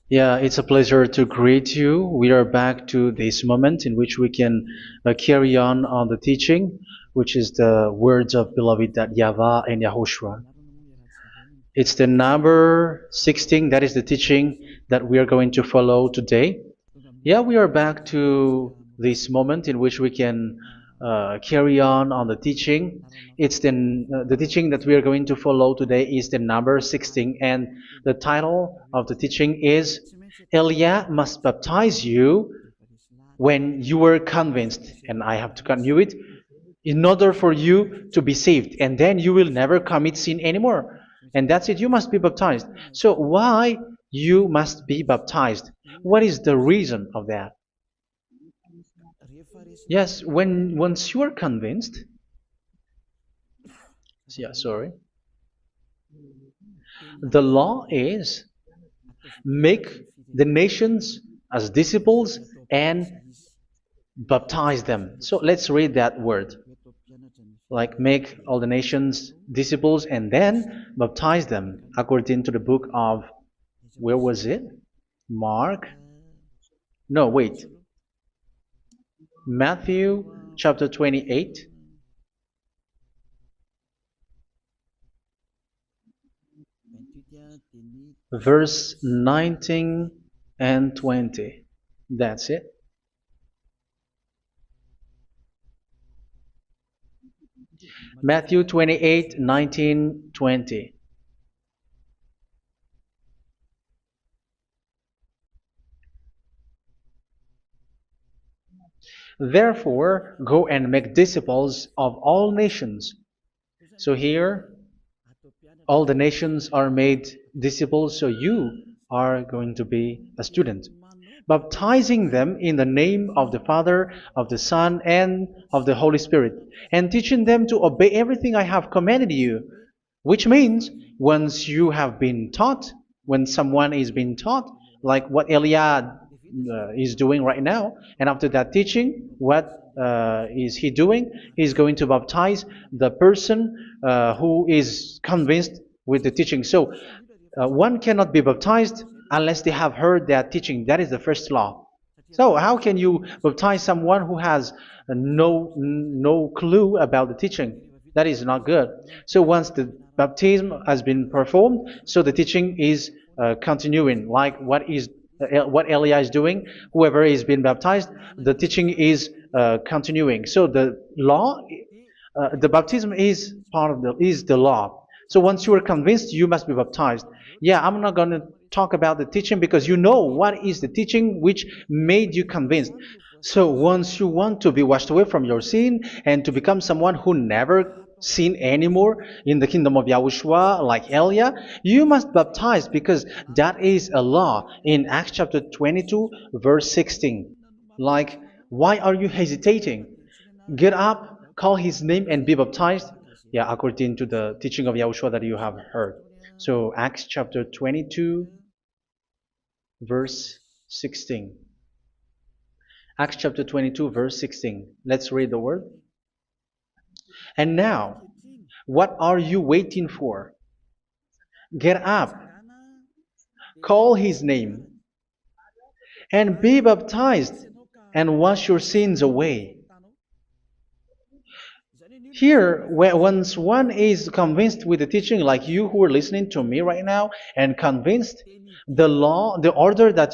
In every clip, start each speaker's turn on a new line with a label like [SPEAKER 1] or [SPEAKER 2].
[SPEAKER 1] Yeah, it's a pleasure to greet you. We are back to this moment in which we can carry on the teaching, which is the words of beloved that YAHVAH and YAHOSHUA. It's the number 16, that is the teaching that we are going to follow today. Yeah, we are back to this moment in which we can carry on the teaching. It's the teaching that we are going to follow today is the number 16, and the title of the teaching is Elia must baptize you when you were convinced, and I have to continue it, in order for you to be saved, and then you will never commit sin anymore. And that's it, you must be baptized. So why you must be baptized? What is the reason of that? Yes, when once you are convinced, yeah, sorry, the law is make the nations as disciples and baptize them. So let's read that word. Like make all the nations disciples and then baptize them according to the book of, where was it? Mark? No, wait. Matthew chapter 28. Verse 19 and 20. That's it. Matthew 28, 19, 20. Therefore, go and make disciples of all nations. So here, all the nations are made disciples, so you are going to be a student. Baptizing them in the name of the Father, of the Son, and of the Holy Spirit, and teaching them to obey everything I have commanded you. Which means, once you have been taught, when someone is being taught, like what Elia is doing right now, and after that teaching, what is he doing? He's going to baptize the person who is convinced with the teaching. So, one cannot be baptized unless they have heard that teaching. That is the first law. So, how can you baptize someone who has no clue about the teaching? That is not good. So, once the baptism has been performed, so the teaching is continuing, like what Elia is doing. Whoever is being baptized, the teaching is continuing. So the law, the baptism is part of the law. So once you are convinced, you must be baptized. Yeah, I'm not going to talk about the teaching because you know what is the teaching which made you convinced. So once you want to be washed away from your sin and to become someone who never sin anymore in the kingdom of Yahushua, like Elia, you must baptize because that is a law in Acts chapter 22, verse 16. Like, why are you hesitating? Get up, call his name, and be baptized. Yeah, according to the teaching of Yahushua that you have heard. So, Acts chapter 22, verse 16. Acts chapter 22, verse 16. Let's read the word. And now, what are you waiting for? Get up, call his name, and be baptized, and wash your sins away. Here, once one is convinced with the teaching, like you who are listening to me right now, and convinced, the law, the order that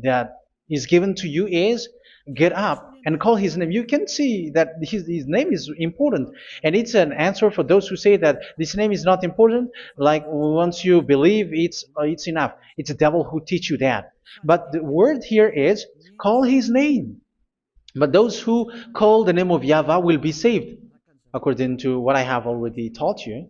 [SPEAKER 1] that is given to you is get up and call his name. You can see that his name is important, and it's an answer for those who say that this name is not important. Like once you believe, it's enough. It's the devil who teach you that. But the word here is call his name. But those who call the name of YAHVAH will be saved, according to what I have already taught you.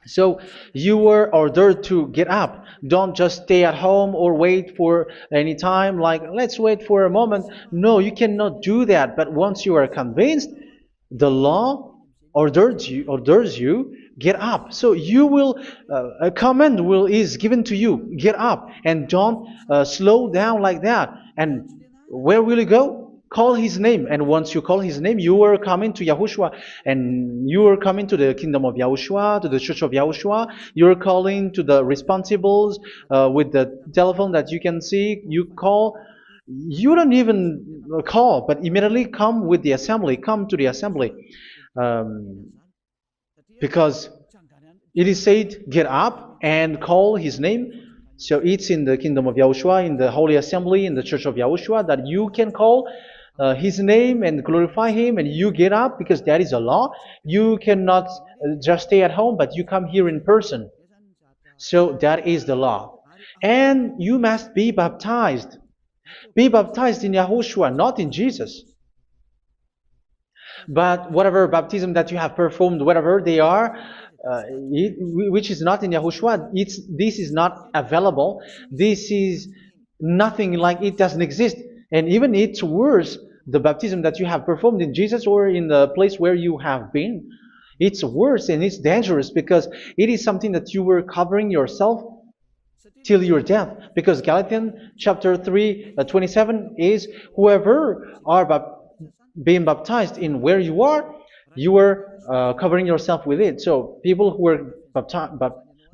[SPEAKER 1] So you were ordered to get up. Don't just stay at home or wait for any time, like let's wait for a moment. No, you cannot do that. But once you are convinced, the law orders you get up. So you will a command is given to you. Get up and don't slow down like that. And where will you go? Call his name, and once you call his name, you are coming to Yahushua, and you are coming to the kingdom of Yahushua, to the church of Yahushua. You're calling to the responsibles with the telephone that you can see. You call. You don't even call, but immediately come with the assembly. Come to the assembly, um, because it is said, get up and call his name. So it's in the kingdom of Yahushua, in the holy assembly, in the church of Yahushua, that you can call his name and glorify him, and you get up because that is a law. You cannot just stay at home, but you come here in person. So that is the law. And you must be baptized. Be baptized in Yahushua, not in Jesus. But whatever baptism that you have performed, whatever they are, which is not in Yahushua, this is not available. This is nothing, like it doesn't exist. And even it's worse, the baptism that you have performed in Jesus or in the place where you have been. It's worse and it's dangerous because it is something that you were covering yourself till your death. Because Galatians chapter 3, 27 is, whoever are being baptized in where you are covering yourself with it. So people who are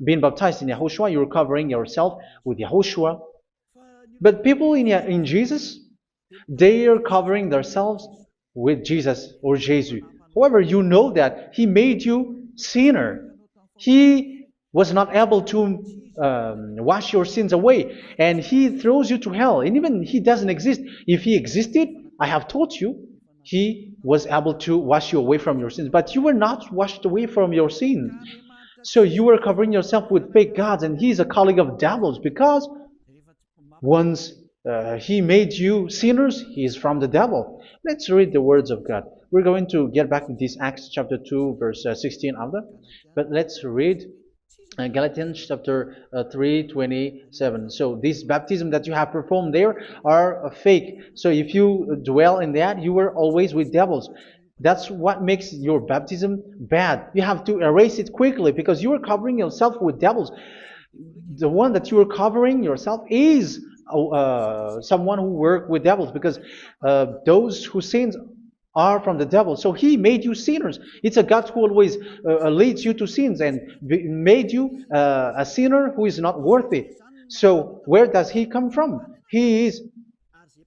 [SPEAKER 1] being baptized in Yahushua, you're covering yourself with Yahushua. But people in Jesus, they are covering themselves with Jesus or Jesus. However, you know that he made you sinner. He was not able to wash your sins away, and he throws you to hell. And even he doesn't exist. If he existed, I have told you, he was able to wash you away from your sins. But you were not washed away from your sins. So you were covering yourself with fake gods, and he's a colleague of devils, because once he made you sinners, he is from the devil. Let's read the words of God. We're going to get back to this Acts chapter 2, verse 16 after. But let's read Galatians chapter 3:27. So this baptism that you have performed there are fake. So if you dwell in that, you were always with devils. That's what makes your baptism bad. You have to erase it quickly because you are covering yourself with devils. The one that you are covering yourself is someone who works with devils, because those who sin are from the devil. So he made you sinners. It's a God who always leads you to sins and made you a sinner who is not worthy. So where does he come from? He is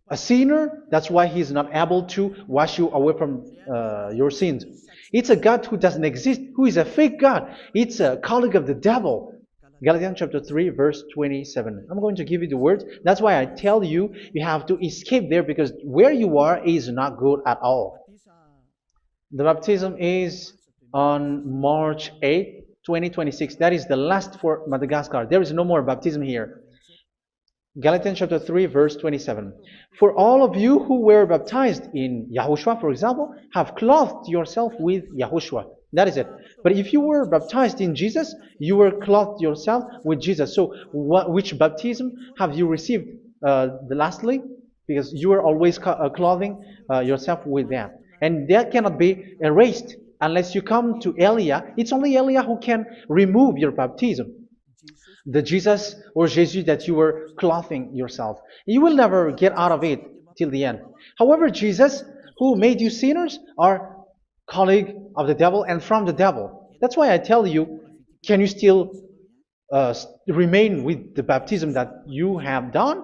[SPEAKER 1] a sinner. That's why he is not able to wash you away from your sins. It's a God who doesn't exist, who is a fake God. It's a colleague of the devil. Galatians chapter 3, verse 27. I'm going to give you the words. That's why I tell you, you have to escape there, because where you are is not good at all. The baptism is on March 8, 2026. That is the last for Madagascar. There is no more baptism here. Galatians chapter 3, verse 27. For all of you who were baptized in Yahushua, for example, have clothed yourself with Yahushua. That is it. But if you were baptized in Jesus, you were clothed yourself with Jesus. So which baptism have you received lastly? Because you are always clothing yourself with that. And that cannot be erased unless you come to Elia. It's only Elia who can remove your baptism. The Jesus or Jesus that you were clothing yourself. You will never get out of it till the end. However, Jesus, who made you sinners, are colleague of the devil and from the devil. That's why I tell you, can you still remain with the baptism that you have done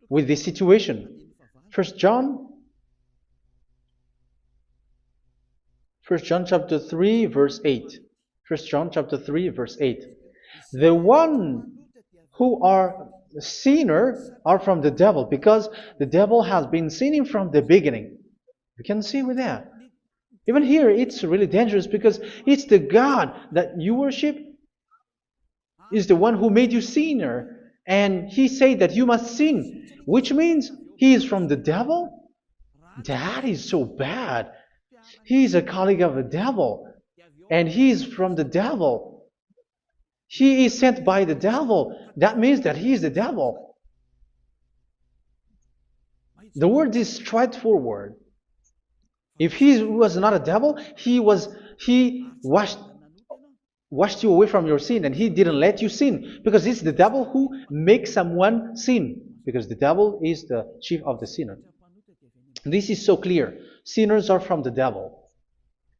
[SPEAKER 1] with this situation? 1 John chapter 3, verse 8. 1 John chapter 3, verse 8. The one who are sinner are from the devil, because the devil has been sinning from the beginning. You can see with that. Even here, it's really dangerous, because it's the God that you worship is the one who made you sinner. And he said that you must sin, which means he is from the devil. That is so bad. He is a colleague of the devil. And he is from the devil. He is sent by the devil. That means that he is the devil. The word is straightforward. If he was not a devil, he washed you away from your sin, and he didn't let you sin, because it's the devil who makes someone sin, because the devil is the chief of the sinner. This is so clear. Sinners are from the devil.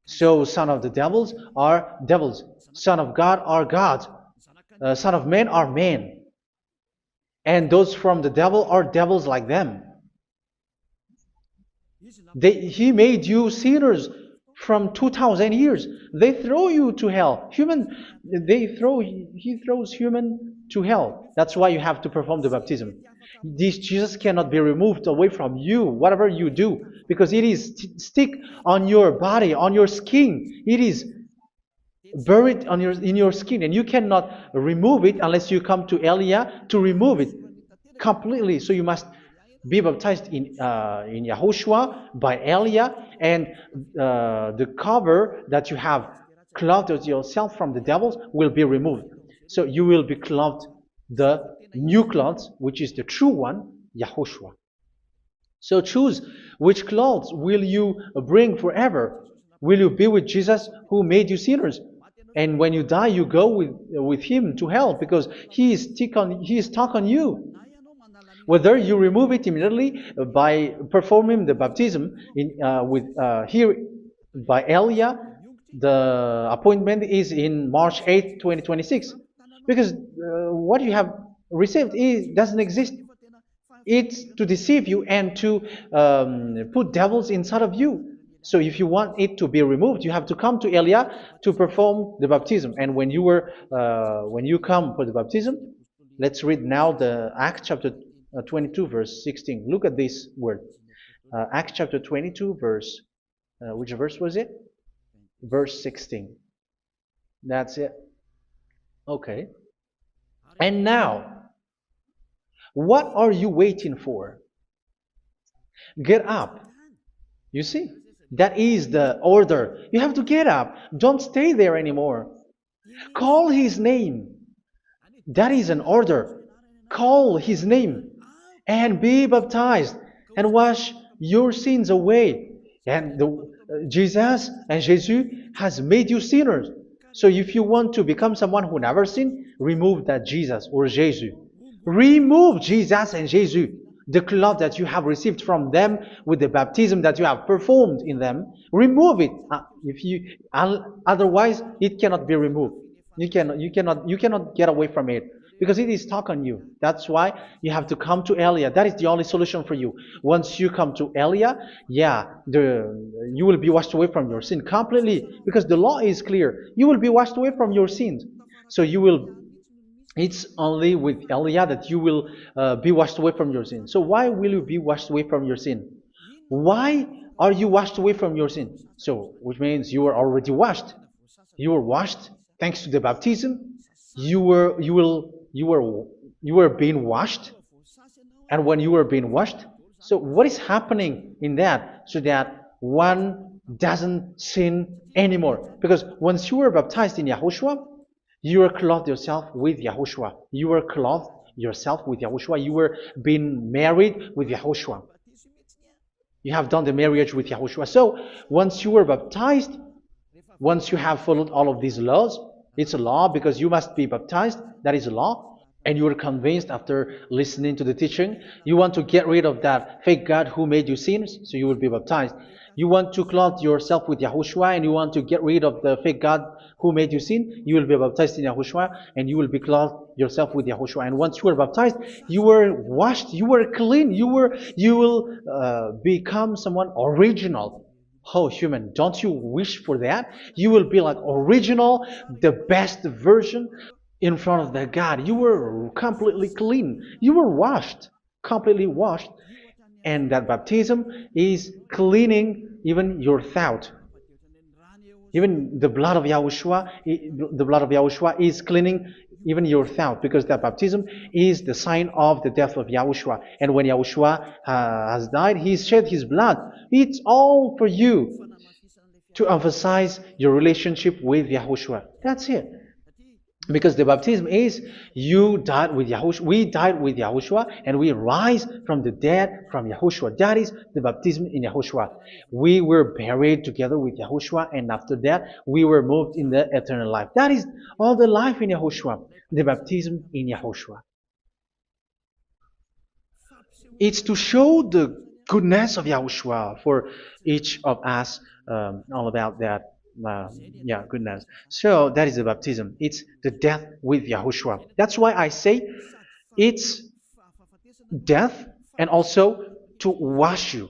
[SPEAKER 1] So son of the devils are devils. Son of God are gods. Son of men are men. And those from the devil are devils like them. He made you sinners from 2,000 years. They throw you to hell. He throws human to hell. That's why you have to perform the baptism. This Jesus cannot be removed away from you, whatever you do, because it is stick on your body, on your skin. It is buried in your skin, and you cannot remove it unless you come to Elia to remove it completely. So you must be baptized in Yahushua by Elia, and the cover that you have clothed yourself from the devils will be removed. So you will be clothed the new clothes, which is the true one, Yahushua. So choose which clothes will you bring forever. Will you be with Jesus who made you sinners? And when you die, you go with him to hell because he is stuck on you. Whether you remove it immediately by performing the baptism here by Elia, the appointment is in March 8, 2026. Because what you have received doesn't exist. It's to deceive you and to put devils inside of you. So if you want it to be removed, you have to come to Elia to perform the baptism. And when you come for the baptism, let's read now the Acts chapter 22 verse 16. Look at this word. Acts chapter 22 verse, which verse was it? Verse 16. That's it. Okay. And now, what are you waiting for? Get up. You see, that is the order. You have to get up. Don't stay there anymore. Call his name. That is an order. Call his name and be baptized and wash your sins away. And Jesus has made you sinners. So if you want to become someone who never sinned, remove that Jesus or Jesus. Remove Jesus and Jesus, the cloth that you have received from them with the baptism that you have performed in them. Remove it. Otherwise, it cannot be removed. You cannot get away from it because it is stuck on you. That's why you have to come to Elia. That is the only solution for you. Once you come to Elia, you will be washed away from your sin completely because the law is clear. You will be washed away from your sins. So it's only with Elia that you will be washed away from your sin. So why will you be washed away from your sin? Why are you washed away from your sin? So, which means you are already washed. You were washed thanks to the baptism. You were being washed, and when you were being washed, so what is happening in that? So that one doesn't sin anymore. Because once you were baptized in Yahushua, you were clothed yourself with Yahushua. You were clothed yourself with Yahushua. You were being married with Yahushua. You have done the marriage with Yahushua. So once you were baptized, once you have followed all of these laws, it's a law because you must be baptized. That is a law. And you are convinced after listening to the teaching, you want to get rid of that fake God who made you sinners, so you will be baptized. You want to clothe yourself with Yahushua and you want to get rid of the fake God who made you sin, you will be baptized in Yahushua and you will be clothed yourself with Yahushua. And once you are baptized, you were washed, you were clean, you will become someone original. Oh, human, don't you wish for that? You will be like original, the best version in front of the God. You were completely clean. You were washed, completely washed. And that baptism is cleaning even your thought. Even the blood of Yahushua is cleaning even your thought, because that baptism is the sign of the death of Yahushua. And when Yahushua has died, he shed his blood. It's all for you to emphasize your relationship with Yahushua. That's it. Because the baptism is you died with Yahushua, we died with Yahushua, and we rise from the dead from Yahushua. That is the baptism in Yahushua. We were buried together with Yahushua, and after that we were moved in the eternal life. That is all the life in Yahushua, the baptism in Yahushua. It's to show the goodness of Yahushua for each of us, all about that. Yeah, goodness. So that is the baptism. It's the death with Yahushua. That's why I say it's death and also to wash you.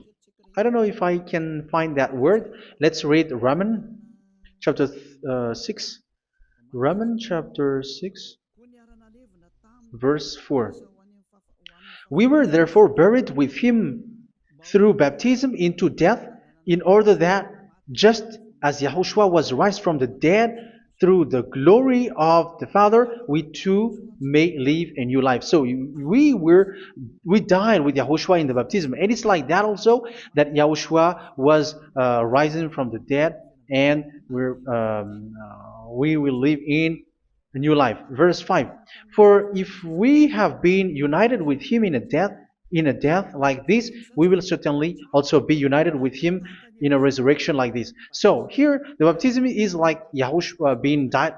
[SPEAKER 1] I don't know if I can find that word. Let's read Romans chapter 6. Romans chapter 6, verse 4. We were therefore buried with him through baptism into death, in order that, just as Yahushua was raised from the dead through the glory of the Father, we too may live a new life. So we died with Yahushua in the baptism, and it's like that also that Yahushua was rising from the dead, and we will live in a new life. Verse 5. For if we have been united with him in a death like this, we will certainly also be united with him in a resurrection like this. So here the baptism is like Yahushua being died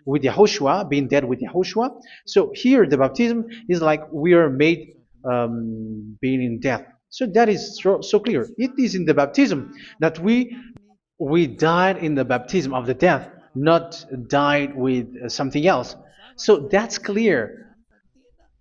[SPEAKER 1] with Yahushua, being dead with Yahushua. So here the baptism is like we are made being in death. So that is so clear. It is in the baptism that we died in the baptism of the death, not died with something else. So that's clear.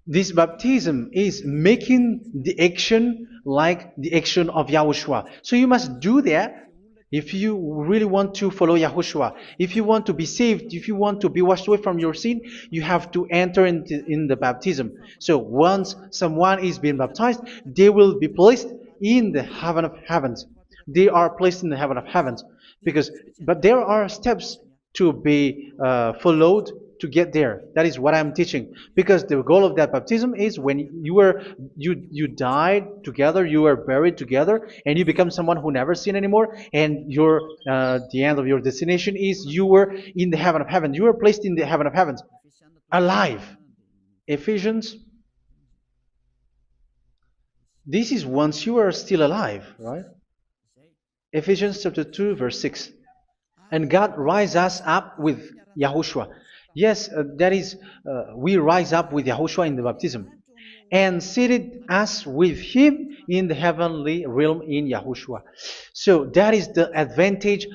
[SPEAKER 1] This baptism is making the action like the action of Yahushua. So you must do that if you really want to follow Yahushua. If you want to be saved, if you want to be washed away from your sin, you have to enter in the baptism. So once someone is being baptized, they will be placed in the heaven of heavens. They are placed in the heaven of heavens but there are steps to be followed to get there. That is what I'm teaching. Because the goal of that baptism is when you died together, you were buried together, and you become someone who never sin anymore. And the end of your destination is you were in the heaven of heaven. You were placed in the heaven of heavens, alive. Ephesians. This is once you are still alive, right? Ephesians chapter 2, verse 6. And God rise us up with Yahushua. Yes, that is, we rise up with Yahushua in the baptism. And seated us with him in the heavenly realm in Yahushua. So that is the advantage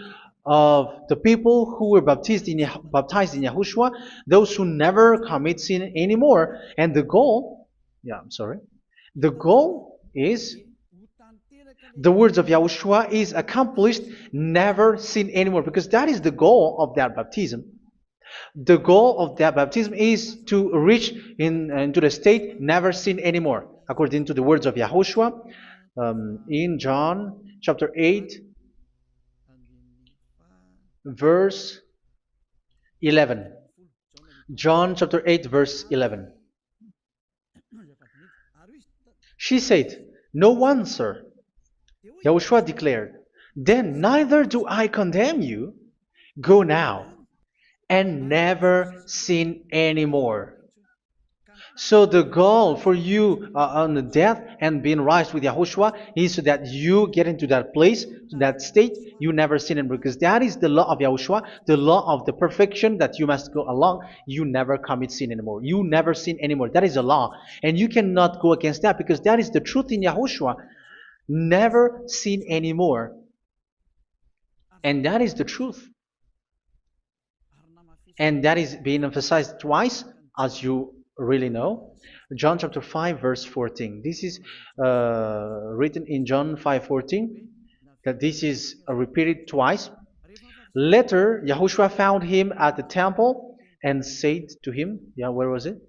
[SPEAKER 1] of the people who were baptized in Yahushua, those who never commit sin anymore. And the goal, the goal is the words of Yahushua is accomplished, never sin anymore, because that is the goal of that baptism. The goal of that baptism is to reach into the state never sin anymore, according to the words of Yahushua in John chapter 8, verse 11. John chapter 8, verse 11. She said, "No one, sir." Yahushua declared, "Then neither do I condemn you. Go now and never sin anymore." So the goal for you on the death and being raised with Yahushua is so that you get into that place, that state, you never sin anymore. Because that is the law of Yahushua, the law of the perfection that you must go along. You never commit sin anymore. You never sin anymore. That is a law. And you cannot go against that because that is the truth in Yahushua. Never sin anymore. And that is the truth. And that is being emphasized twice, as you really know. John chapter 5, verse 14. This is written in John 5:14, that this is repeated twice. Later, Yahushua found him at the temple and said to him, where was it?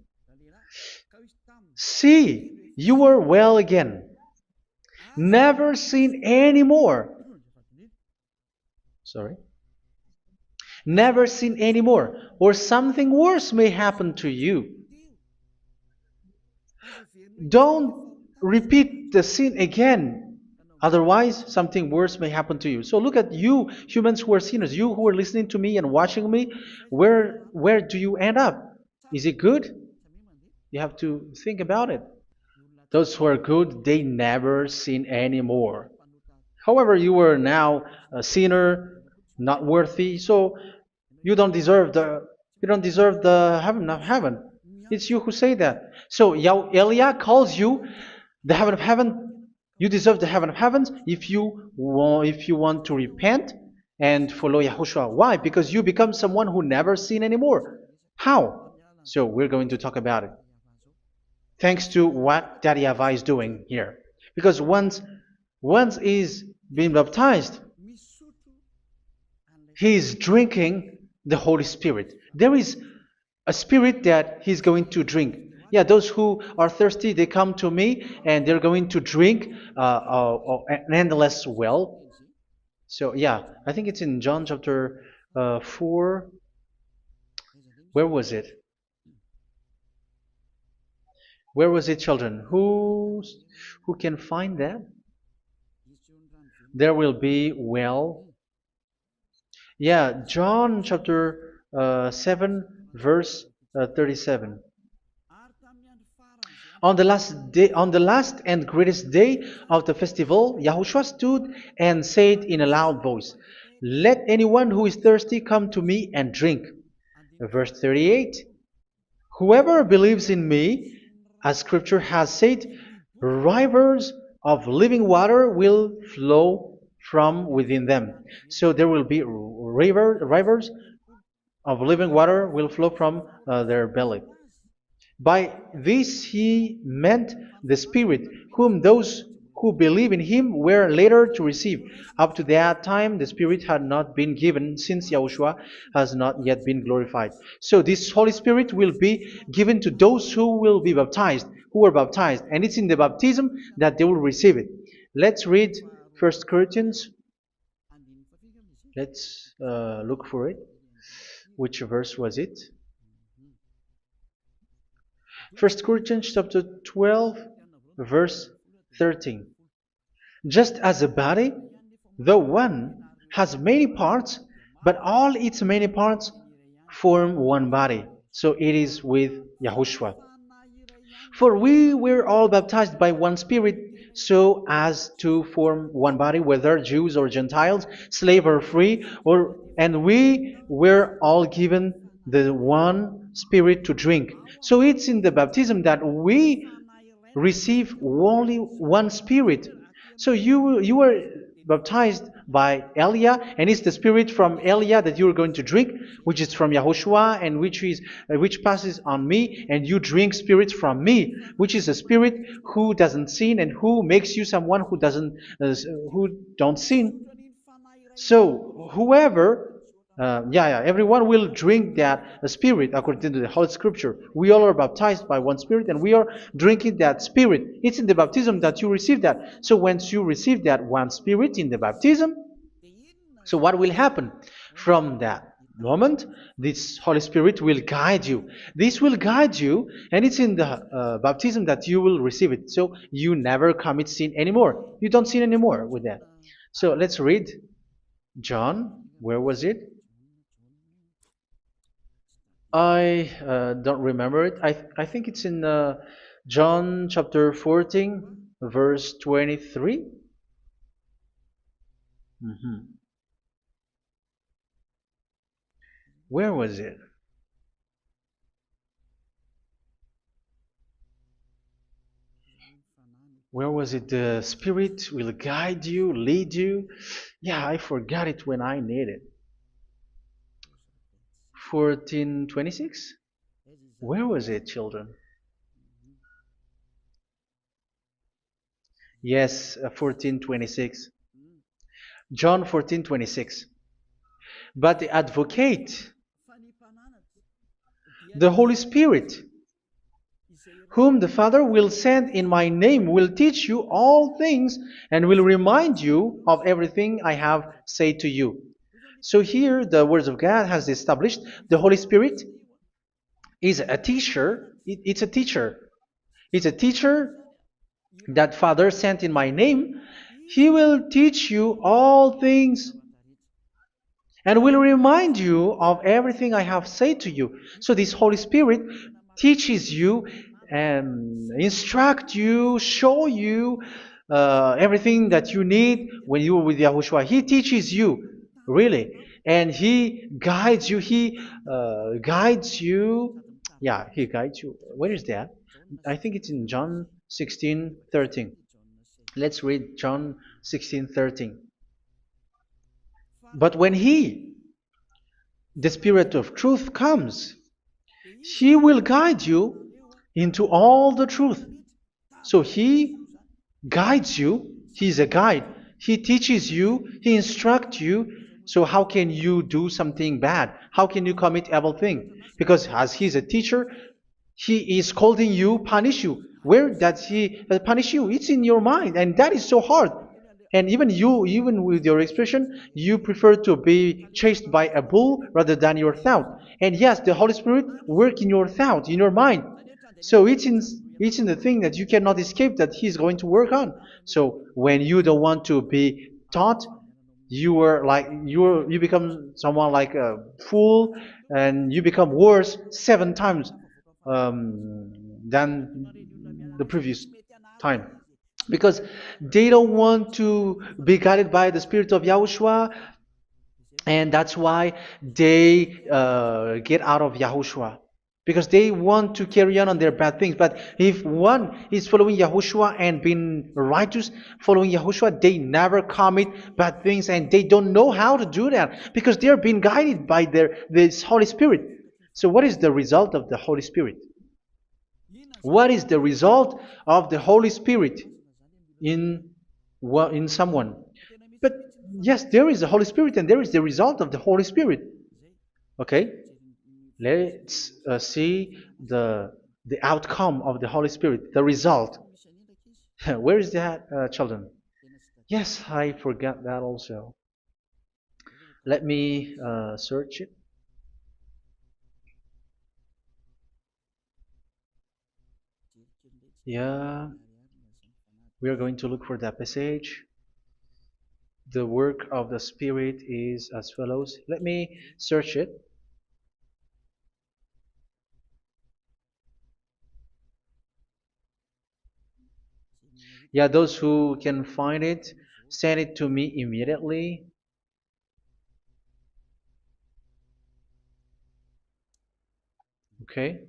[SPEAKER 1] "See, you are well again. Never sin anymore." Never sin anymore, or something worse may happen to you. Don't repeat the sin again. Otherwise, something worse may happen to you. So look at you, humans who are sinners, you who are listening to me and watching me. Where do you end up? Is it good? You have to think about it. Those who are good, they never sin anymore. However, you are now a sinner, not worthy, so you don't deserve the heaven of heaven. It's you who say that. So Elia calls you the heaven of heaven You deserve the heaven of heavens if you want to repent and follow Yahushua. Why? Because you become someone who never sin anymore. How? So we're going to talk about it. Thanks to what Daddy YAHVAH is doing here. Because once he's been baptized, he is drinking the Holy Spirit. There is a spirit that he's going to drink. Yeah, those who are thirsty, they come to me and they're going to drink an endless well. So, yeah, I think it's in John chapter 4. Where was it? Where was it, children? Who can find that? There will be well. Yeah, John chapter 7, verse 37. On the last and greatest day of the festival, Yahushua stood and said in a loud voice, "Let anyone who is thirsty come to me and drink." Verse 38. Whoever believes in me, as scripture has said, rivers of living water will flow from within them. So there will be rivers of living water will flow from their belly. By this he meant the Spirit, whom those who believe in him were later to receive. Up to that time, the Spirit had not been given, since Yahushua has not yet been glorified. So this Holy Spirit will be given to those who will be baptized, who were baptized, and it's in the baptism that they will receive it. Let's read 1 Corinthians. Let's look for it. Which verse was it? 1 Corinthians chapter 12, verse 13. Just as a body, though one, has many parts, but all its many parts form one body. So it is with Yahushua. For we were all baptized by one Spirit, so as to form one body, whether Jews or Gentiles, slave or free, and we were all given the one Spirit to drink. So it's in the baptism that we receive only one Spirit. So you were baptized by Elia, and it's the Spirit from Elia that you are going to drink, which is from Yahushua, and which passes on me, and you drink Spirit from me, which is a Spirit who doesn't sin and who makes you someone who don't sin. So whoever everyone will drink that Spirit according to the Holy Scripture. We all are baptized by one Spirit, and we are drinking that Spirit. It's in the baptism that you receive that. So once you receive that one Spirit in the baptism, so what will happen from that moment? This Holy Spirit will guide you. This will guide you, and it's in the baptism that you will receive it. So you never commit sin anymore. You don't sin anymore with that. So let's read John. Where was it? I don't remember it. I think it's in John chapter 14, verse 23. Mhm. Where was it? Where was it? The Spirit will guide you, lead you. Yeah, I forgot it when I need it. 14:26? Where was it, children? Yes, 14:26. John 14:26. But the advocate, the Holy Spirit, whom the Father will send in my name, will teach you all things and will remind you of everything I have said to you. So here the words of God has established the Holy Spirit is a teacher. It's a teacher. It's a teacher that Father sent in my name. He will teach you all things and will remind you of everything I have said to you. So this Holy Spirit teaches you and instruct you, show you everything that you need when you are with Yahushua. He teaches you, really, and He guides you. He guides you. Yeah, He guides you. Where is that? I think it's in John 16:13. Let's read John 16:13. But when He, the Spirit of truth, comes, He will guide you into all the truth. So He guides you. He's a guide. He teaches you. He instructs you. So how can you do something bad? How can you commit evil thing? Because as He's a teacher, He is scolding you, punish you. Where does He punish you? It's in your mind, and that is so hard. And even you, even with your expression, you prefer to be chased by a bull rather than your thought. And yes, the Holy Spirit work in your thought, in your mind. So it's in the thing that you cannot escape that He's going to work on. So when you don't want to be taught, you become someone like a fool, and you become worse 7 times than the previous time, because they don't want to be guided by the Spirit of Yahushua, and that's why they get out of Yahushua, because they want to carry on their bad things. But if one is following Yahushua and being righteous, following Yahushua, they never commit bad things, and they don't know how to do that because they are being guided by this Holy Spirit. So what is the result of the Holy Spirit? What is the result of the Holy Spirit in someone? But yes, there is the Holy Spirit, and there is the result of the Holy Spirit. Okay, let's see the outcome of the Holy Spirit, the result. Where is that, children? Yes, I forgot that also. Let me search it. Yeah, we are going to look for that passage. The work of the Spirit is as follows. Let me search it. Yeah, those who can find it, send it to me immediately. Okay.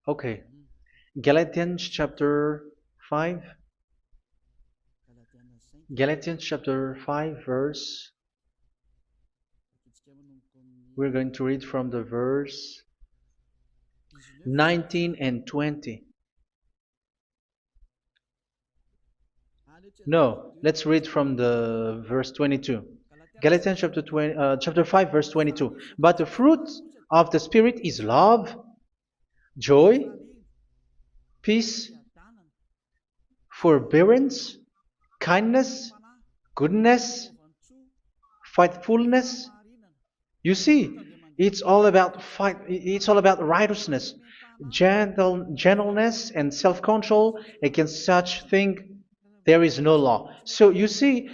[SPEAKER 1] Okay. Galatians chapter 5. Galatians chapter 5 verse. We're going to read from the verse 19 and 20. No, let's read from the verse 22. Galatians chapter 5 verse 22. But the fruit of the Spirit is love, joy, peace, forbearance, kindness, goodness, faithfulness. You see, it's all about fight. It's all about righteousness, gentleness, and self-control. Against such thing, there is no law. So you see,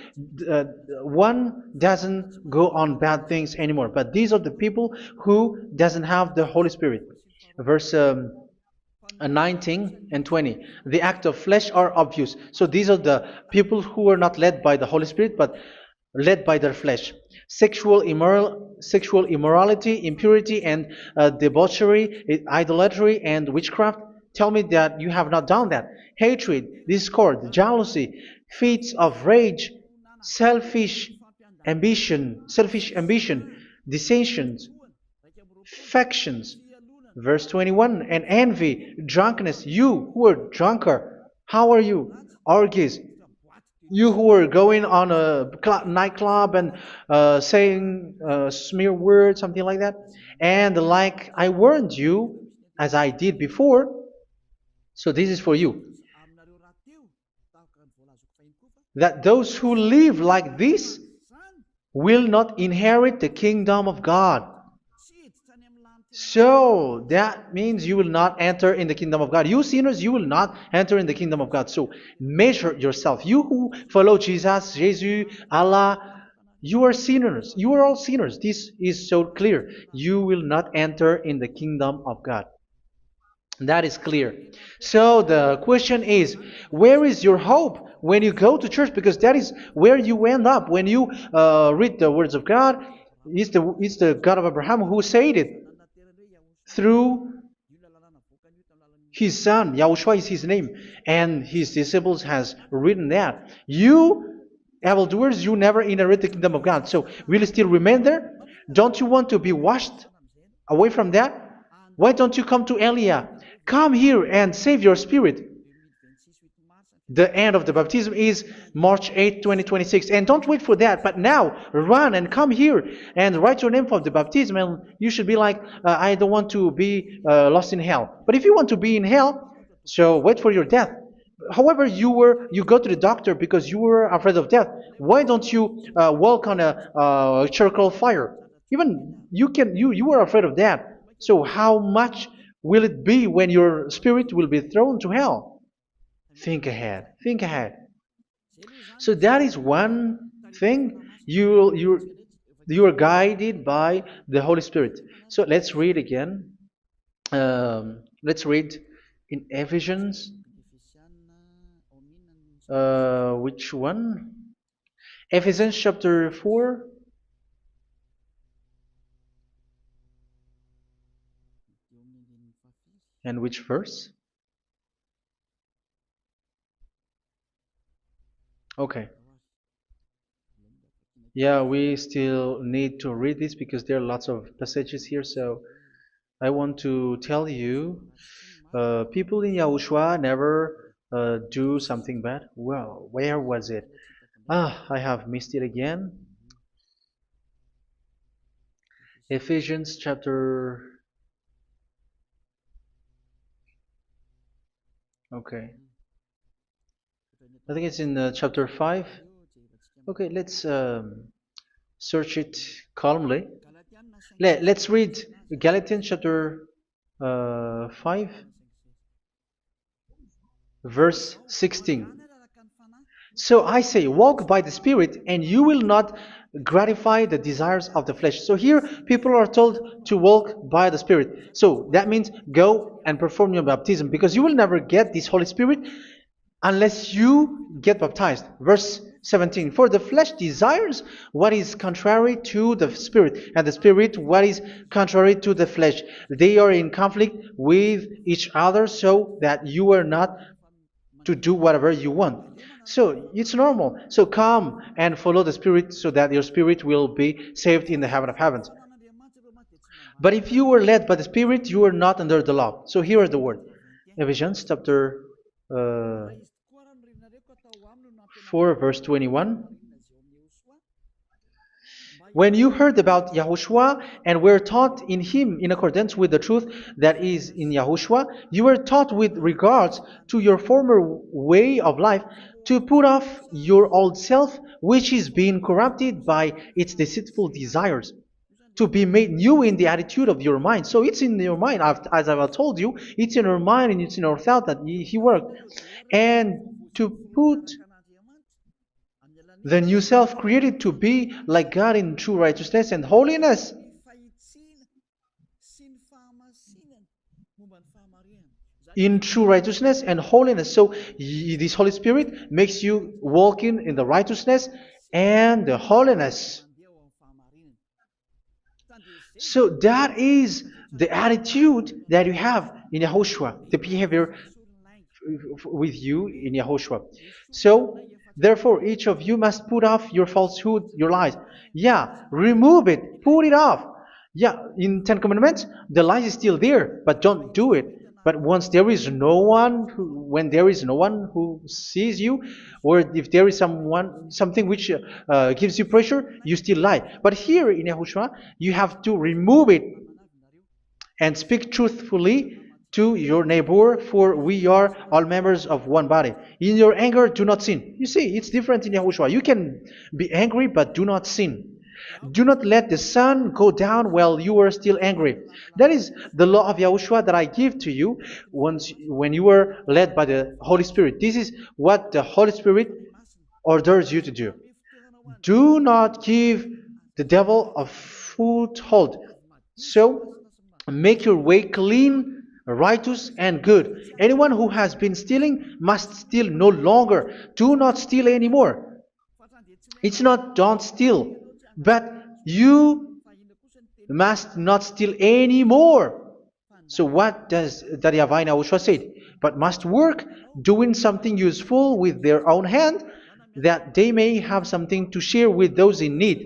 [SPEAKER 1] uh, one doesn't go on bad things anymore. But these are the people who doesn't have the Holy Spirit. Verse 19 and 20. The act of flesh are obvious. So these are the people who are not led by the Holy Spirit, but led by their flesh. Sexual immorality, impurity, and debauchery, idolatry, and witchcraft. Tell me that you have not done that. Hatred, discord, jealousy, fits of rage, selfish ambition, dissensions, factions. Verse 21, and envy, drunkenness. You who are drunker, how are you? Orgies. You who are going on a nightclub and saying smear words, something like that. And like I warned you, as I did before, so this is for you, that those who live like this will not inherit the kingdom of God. So that means you will not enter in the kingdom of God. You sinners, you will not enter in the kingdom of God. So measure yourself. You who follow Jesus, Allah, you are sinners. You are all sinners. This is so clear. You will not enter in the kingdom of God. That is clear. So the question is, where is your hope when you go to church? Because that is where you end up when you read the words of God. It's the God of Abraham who said it through His son, Yahushua is his name, and his disciples has written that. You, evildoers, you never inherit the kingdom of God. So will you still remain there? Don't you want to be washed away from that? Why don't you come to Elia? Come here and save your spirit. The end of the baptism is March 8th, 2026. And don't wait for that, but now run and come here and write your name for the baptism. And you should be like, I don't want to be lost in hell. But if you want to be in hell, so wait for your death. However, you go to the doctor because you were afraid of death. Why don't you walk on a charcoal fire? Even you were afraid of that. So how much will it be when your spirit will be thrown to hell? Think ahead. Think ahead. So that is one thing. You are guided by the Holy Spirit. So let's read again. Let's read in Ephesians. Which one? Ephesians chapter 4. And which verse? Okay. Yeah, we still need to read this because there are lots of passages here. So I want to tell you, people in Yahushua never do something bad. Well, where was it? I have missed it again. Ephesians chapter. Okay. I think it's in chapter 5. Okay, let's search it calmly. Let's read Galatians chapter 5, verse 16. So I say, walk by the Spirit, and you will not gratify the desires of the flesh. So here, people are told to walk by the Spirit. So that means go and perform your baptism, because you will never get this Holy Spirit unless you get baptized. Verse 17. For the flesh desires what is contrary to the Spirit, and the Spirit what is contrary to the flesh. They are in conflict with each other, so that you are not to do whatever you want. So it's normal. So come and follow the Spirit so that your spirit will be saved in the heaven of heavens. But if you were led by the Spirit, you are not under the law. So here are the word. Ephesians chapter 4 verse 21. When you heard about Yahushua and were taught in him in accordance with the truth that is in Yahushua, you were taught with regards to your former way of life to put off your old self, which is being corrupted by its deceitful desires, to be made new in the attitude of your mind. So it's in your mind, as I've told you, it's in your mind and it's in your thought that he worked. And to put the new self created to be like God in true righteousness and holiness. In true righteousness and holiness. So this Holy Spirit makes you walking in the righteousness and the holiness. So that is the attitude that you have in Yahushua, the behavior with you in Yahushua. So therefore, each of you must put off your falsehood, your lies. Yeah, remove it, put it off. Yeah, in Ten Commandments, the lie is still there, but don't do it. But once there is no one, when there is no one who sees you, or if there is something which gives you pressure, you still lie. But here in Yahushua, you have to remove it and speak truthfully to your neighbor, for we are all members of one body. In your anger, do not sin. You see, it's different in Yahushua. You can be angry, but do not sin. Do not let the sun go down while you are still angry. That is the law of Yahushua that I give to you when you were led by the Holy Spirit. This is what the Holy Spirit orders you to do. Do not give the devil a foothold. So, make your way clean, righteous, and good. Anyone who has been stealing must steal no longer. Do not steal anymore. It's not don't steal, but you must not steal anymore. So what does the YAHVAH YAHOSHUA say? But must work doing something useful with their own hand, that they may have something to share with those in need.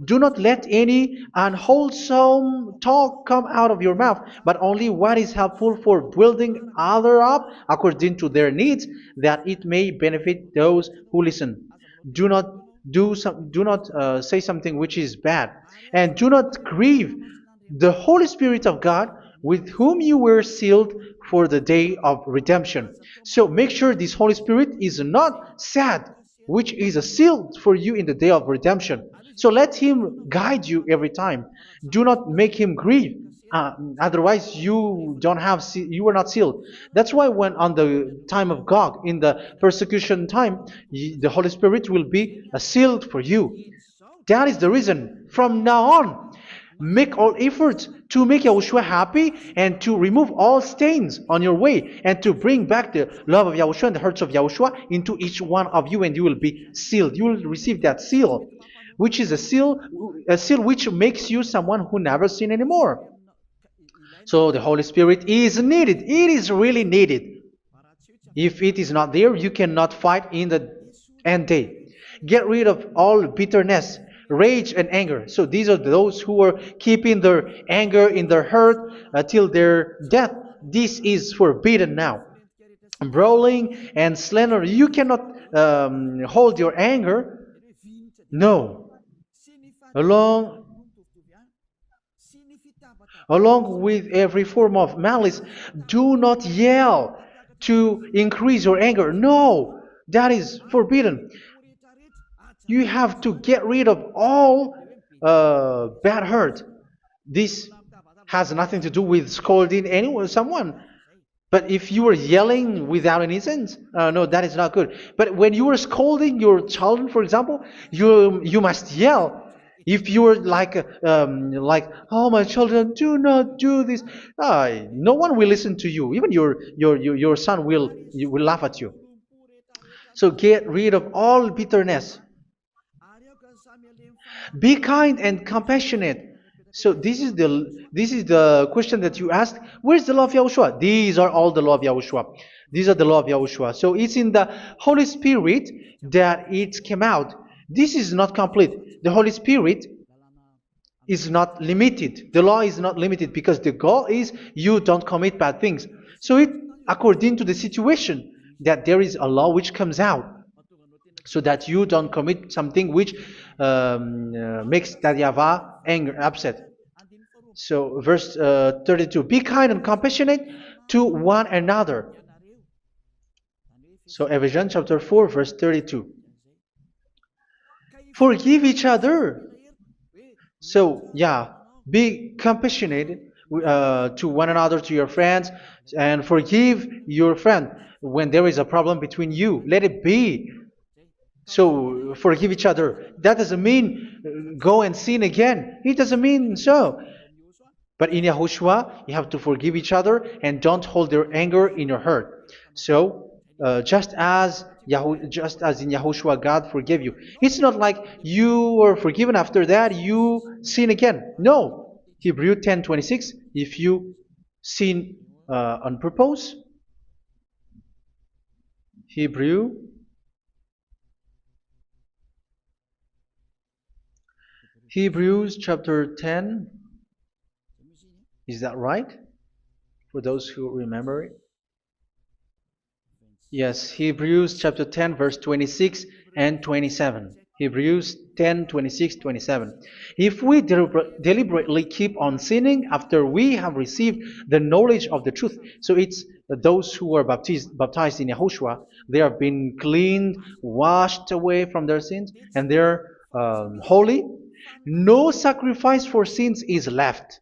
[SPEAKER 1] Do not let any unwholesome talk come out of your mouth, but only what is helpful for building other up according to their needs, that it may benefit those who listen. Do not do not say something which is bad, and do not grieve the Holy Spirit of God, with whom you were sealed for the day of redemption. So make sure this Holy Spirit is not sad, which is a seal for you in the day of redemption. So let Him guide you every time. Do not make Him grieve. Otherwise, you don't have you were not sealed. That's why when on the time of God, in the persecution time, the Holy Spirit will be sealed for you. That is the reason. From now on, make all efforts to make Yahushua happy and to remove all stains on your way and to bring back the love of Yahushua and the hearts of Yahushua into each one of you, and you will be sealed. You will receive that seal, which is a seal which makes you someone who never sin anymore. So the Holy Spirit is needed. It is really needed. If it is not there, you cannot fight in the end day. Get rid of all bitterness, rage, and anger. So these are those who are keeping their anger in their heart till their death. This is forbidden now. Brawling and slander. You cannot hold your anger. No. Along Along with every form of malice, do not yell to increase your anger. No, that is forbidden. You have to get rid of all bad hurt. This has nothing to do with scolding anyone, someone. But if you are yelling without any sense, no, that is not good. But when you are scolding your children, for example, you must yell. If you are like, oh my children, do not do this, no one will listen to you. Even your son will laugh at you. So get rid of all bitterness. Be kind and compassionate. So this is the question that you asked. Where's the law of Yahushua? These are all the law of Yahushua. These are the law of Yahushua. So it's in the Holy Spirit that it came out. This is not complete. The Holy Spirit is not limited. The law is not limited because the goal is you don't commit bad things. So it according to the situation that there is a law which comes out, so that you don't commit something which makes that YAHVAH anger, upset. So verse 32, be kind and compassionate to one another. So Ephesians chapter 4 verse 32. Forgive each other. So yeah, be compassionate to one another, to your friends, and forgive your friend when there is a problem between you. Let it be. So forgive each other. That doesn't mean go and sin again. It doesn't mean so. But in Yahushua, you have to forgive each other and don't hold your anger in your heart. So just as in Yahushua, God forgave you. It's not like you were forgiven after that you sin again. No. Hebrew 10:26. If you sin on purpose, Hebrews chapter 10. Is that right? For those who remember it? Yes, Hebrews chapter 10 verse 26 and 27. Hebrews 10, 26, 27. If we deliberately keep on sinning after we have received the knowledge of the truth, so it's those who are baptized in Yahushua, they have been cleaned, washed away from their sins, and they're holy. No sacrifice for sins is left,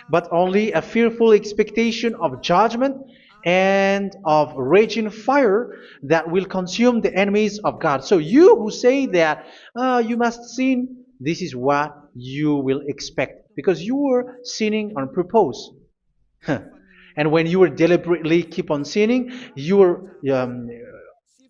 [SPEAKER 1] but only a fearful expectation of judgment and of raging fire that will consume the enemies of God. So you who say that you must sin, this is what you will expect, because you were sinning on purpose. And when you will deliberately keep on sinning, your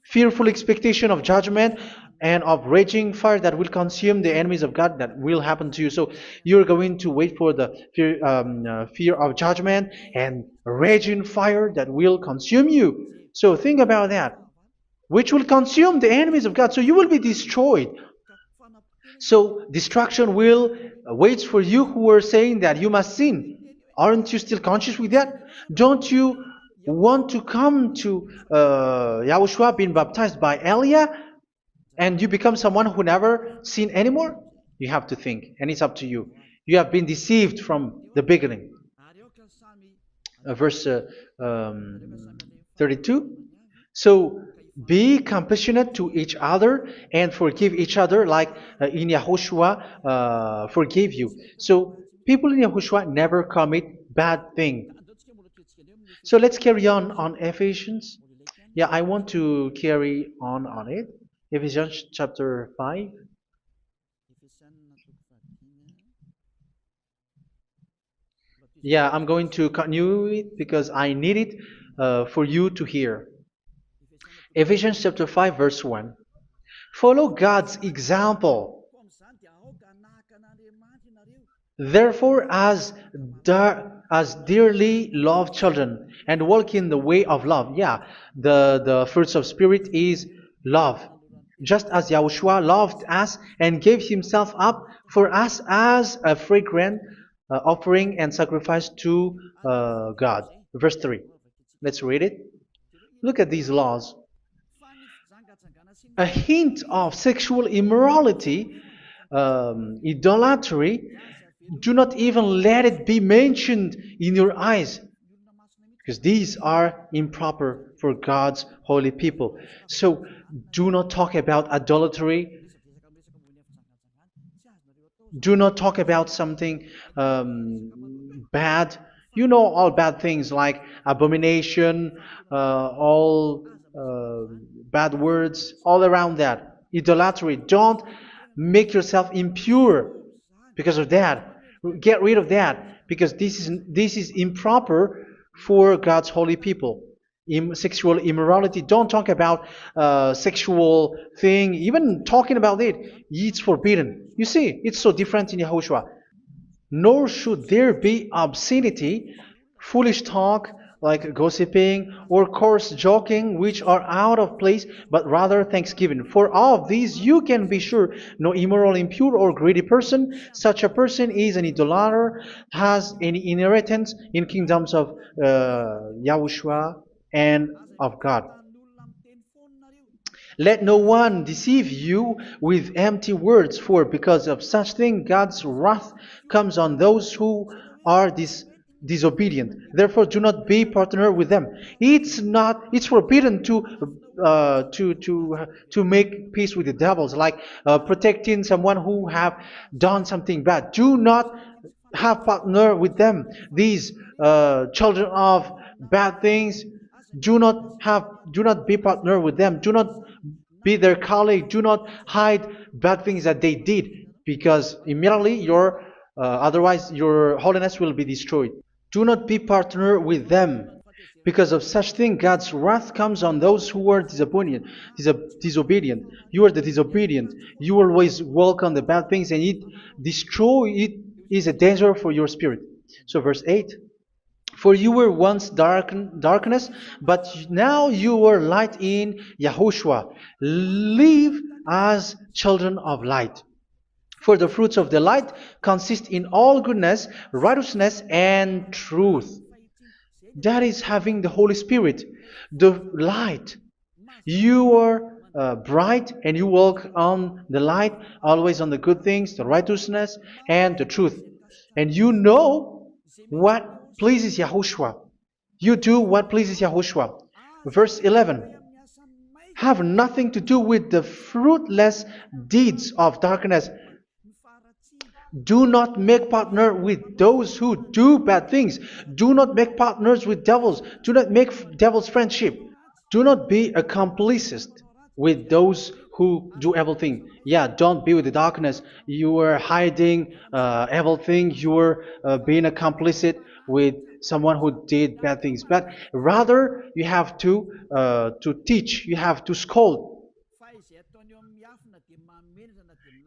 [SPEAKER 1] fearful expectation of judgment and of raging fire that will consume the enemies of God that will happen to you. So you're going to wait for the fear of judgment and raging fire that will consume you. So think about that, which will consume the enemies of God. So you will be destroyed. So destruction will wait for you who are saying that you must sin. Aren't you still conscious with that? Don't you want to come to Yahushua being baptized by Elia and you become someone who never sin anymore? You have to think, and it's up to you. You have been deceived from the beginning. Verse 32. So be compassionate to each other and forgive each other like in Yahushua forgave you. So people in Yahushua never commit bad thing. So let's carry on Ephesians. Yeah, I want to carry on it. Ephesians chapter 5. Yeah, I'm going to continue it because I need it for you to hear. Ephesians chapter 5 verse 1. Follow God's example. Therefore, as dearly loved children, and walk in the way of love. Yeah, the fruits of spirit is love. Just as Yahushua loved us and gave himself up for us as a fragrant offering and sacrifice to God. Verse 3. Let's read it. Look at these laws. A hint of sexual immorality, idolatry, do not even let it be mentioned in your eyes, because these are improper for God's holy people. So do not talk about idolatry. Do not talk about something bad. You know all bad things like abomination, all bad words, all around that. Idolatry. Don't make yourself impure because of that. Get rid of that because this is improper for God's holy people. Sexual immorality. Don't talk about sexual thing. Even talking about it, it's forbidden. You see, it's so different in Yahushua. Nor should there be obscenity, foolish talk like gossiping or coarse joking, which are out of place, but rather thanksgiving. For of these you can be sure: no immoral, impure, or greedy person, such a person is an idolater, has any inheritance in kingdoms of Yahushua and of God. Let no one deceive you with empty words, for because of such thing God's wrath comes on those who are disobedient. Therefore, do not be partner with them. It's forbidden to make peace with the devils, like protecting someone who have done something bad. Do not have partner with them. These children of bad things, do not be partner with them. Do not be their colleague. Do not hide bad things that they did, because immediately otherwise your holiness will be destroyed. Do not be partner with them. Because of such thing, God's wrath comes on those who are disobedient. You are the disobedient. You always walk on the bad things, and it is a danger for your spirit. So verse 8. For you were once darkness, but now you are light in Yahushua. Live as children of light. For the fruits of the light consist in all goodness, righteousness, and truth. That is having the Holy Spirit, the light. You are bright and you walk on the light, always on the good things, the righteousness, and the truth. And you know what pleases Yahushua. You do what pleases Yahushua. Verse 11. Have nothing to do with the fruitless deeds of darkness. Do not make partner with those who do bad things. Do not make partners with devils. Do not make devil's friendship. Do not be a complicit with those who do evil things. Yeah, don't be with the darkness. You are hiding evil things. You are being a complicit with someone who did bad things. But rather, you have to teach. You have to scold.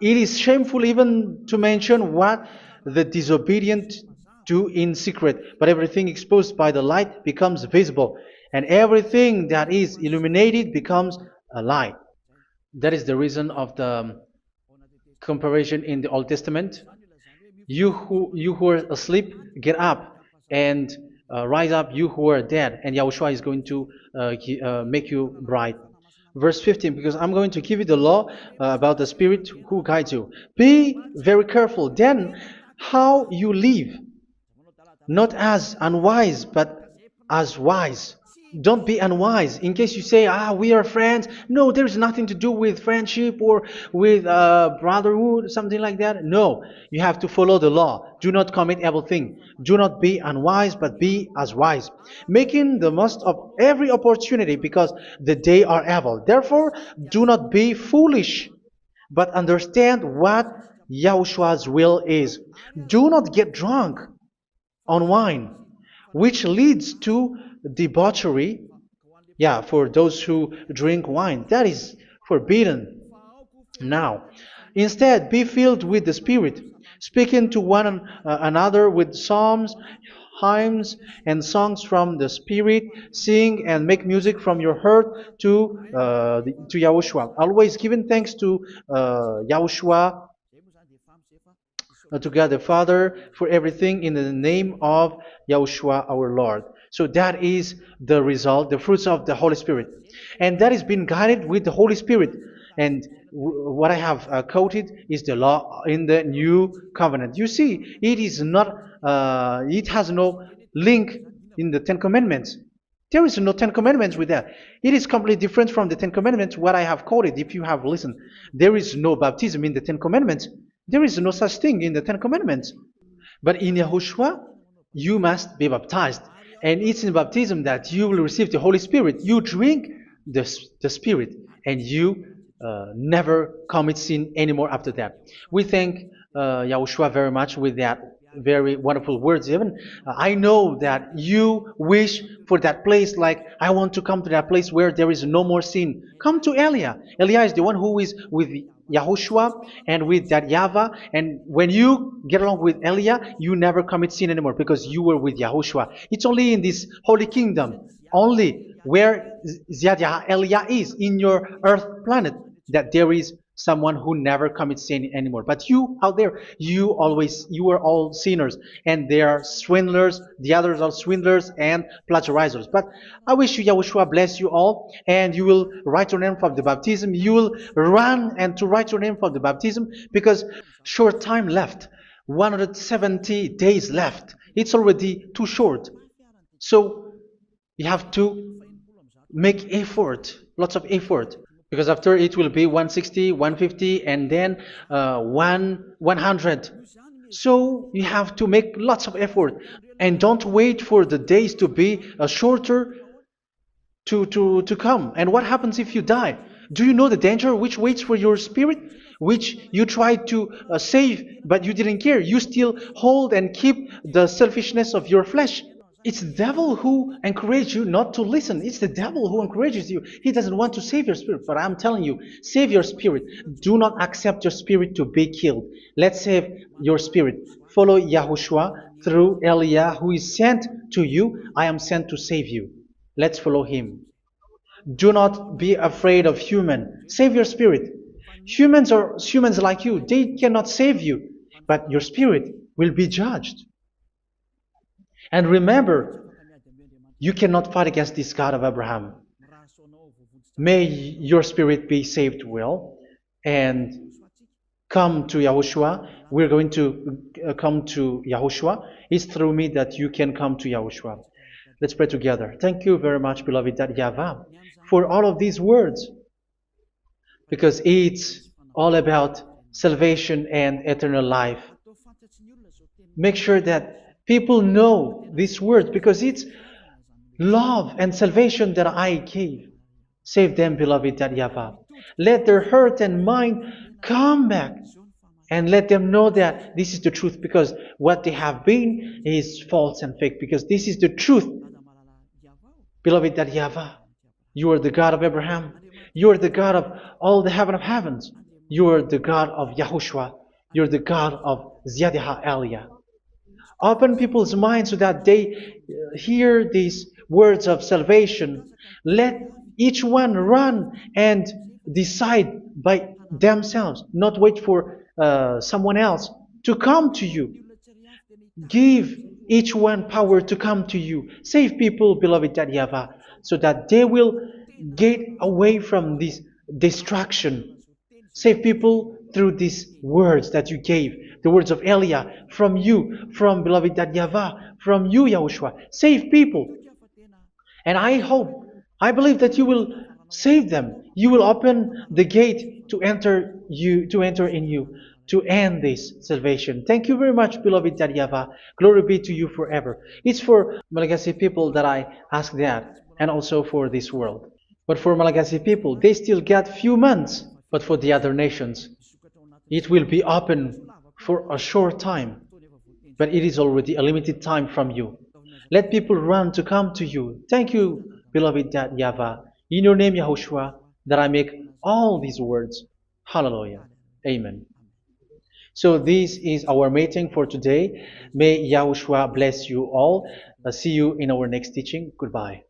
[SPEAKER 1] It is shameful even to mention what the disobedient do in secret, but everything exposed by the light becomes visible, and everything that is illuminated becomes a light. That is the reason of the comparison in the Old Testament. You who are asleep, get up and rise up, you who are dead, and Yahushua is going to make you bright. Verse 15, because I'm going to give you the law about the Spirit who guides you. Be very careful then how you live, not as unwise, but as wise. Don't be unwise. In case you say, we are friends. No, there's nothing to do with friendship or with brotherhood, something like that. No, you have to follow the law. Do not commit evil thing. Do not be unwise, but be as wise, making the most of every opportunity, because the day are evil. Therefore, do not be foolish, but understand what Yahushua's will is. Do not get drunk on wine, which leads to debauchery. Yeah, for those who drink wine, that is forbidden now. Instead, be filled with the Spirit, speaking to one another with psalms, hymns, and songs from the Spirit. Sing and make music from your heart to Yahushua, always giving thanks to Yahushua, to God the Father, for everything in the name of Yahushua our Lord. So that is the result, the fruits of the Holy Spirit. And that is being guided with the Holy Spirit. And what I have quoted is the law in the new covenant. You see, it is not, it has no link in the Ten Commandments. There is no Ten Commandments with that. It is completely different from the Ten Commandments, what I have quoted, if you have listened. There is no baptism in the Ten Commandments. There is no such thing in the Ten Commandments. But in Yahushua, you must be baptized. And it's in baptism that you will receive the Holy Spirit. You drink the Spirit, and you never commit sin anymore after that. We thank Yahushua very much with that very wonderful words. Even I know that you wish for that place, like, I want to come to that place where there is no more sin. Come to Elia. Elia is the one who is with Yahushua and with that YAHVAH. And when you get along with Elia, you never commit sin anymore, because you were with Yahushua. It's only in this holy kingdom, only where Elia is, in your earth planet, that there is someone who never commits sin anymore. But you out there, you are all sinners, and they are swindlers. The others are swindlers and plagiarizers. But I wish you, Yahushua, bless you all, and you will write your name for the baptism. You will run and to write your name for the baptism, because short time left, 170 days left. It's already too short. So you have to make effort, lots of effort, because after it will be 160, 150, and then 100. So you have to make lots of effort, and don't wait for the days to be shorter to come. And what happens if you die? Do you know the danger which waits for your spirit, which you tried to save, but you didn't care? You still hold and keep the selfishness of your flesh. It's the devil who encourages you not to listen. It's the devil who encourages you. He doesn't want to save your spirit. But I'm telling you, save your spirit. Do not accept your spirit to be killed. Let's save your spirit. Follow Yahushua through Elia, who is sent to you. I am sent to save you. Let's follow him. Do not be afraid of human. Save your spirit. Humans are humans like you. They cannot save you. But your spirit will be judged. And remember, you cannot fight against this God of Abraham. May your spirit be saved well, and come to Yahushua. We're going to come to Yahushua. It's through me that you can come to Yahushua. Let's pray together. Thank you very much, beloved YAHVAH, for all of these words, because it's all about salvation and eternal life. Make sure that people know these words, because it's love and salvation that I gave. Save them, beloved YAHVAH. Let their heart and mind come back, and let them know that this is the truth, because what they have been is false and fake, because this is the truth. Beloved YAHVAH, you are the God of Abraham. You are the God of all the heaven of heavens. You are the God of YAHOSHUA. You're the God of Ziyadiha Aliyah. Open people's minds so that they hear these words of salvation. Let each one run and decide by themselves, not wait for someone else to come to you. Give each one power to come to you. Save people, beloved YAHVAH, so that they will get away from this destruction. Save people through these words that you gave, the words of Elia, from you, from beloved YAHVAH, from you, Yahushua. Save people. And I believe that you will save them. You will open the gate to enter in you, to end this salvation. Thank you very much, beloved YAHVAH. Glory be to you forever. It's for Malagasy people that I ask that, and also for this world. But for Malagasy people, they still get few months. But for the other nations, it will be open for a short time. But it is already a limited time from you. Let people run to come to you. Thank you, beloved YAHVAH. In your name, Yahushua, that I make all these words. Hallelujah. Amen. So this is our meeting for today. May Yahushua bless you all. See you in our next teaching. Goodbye.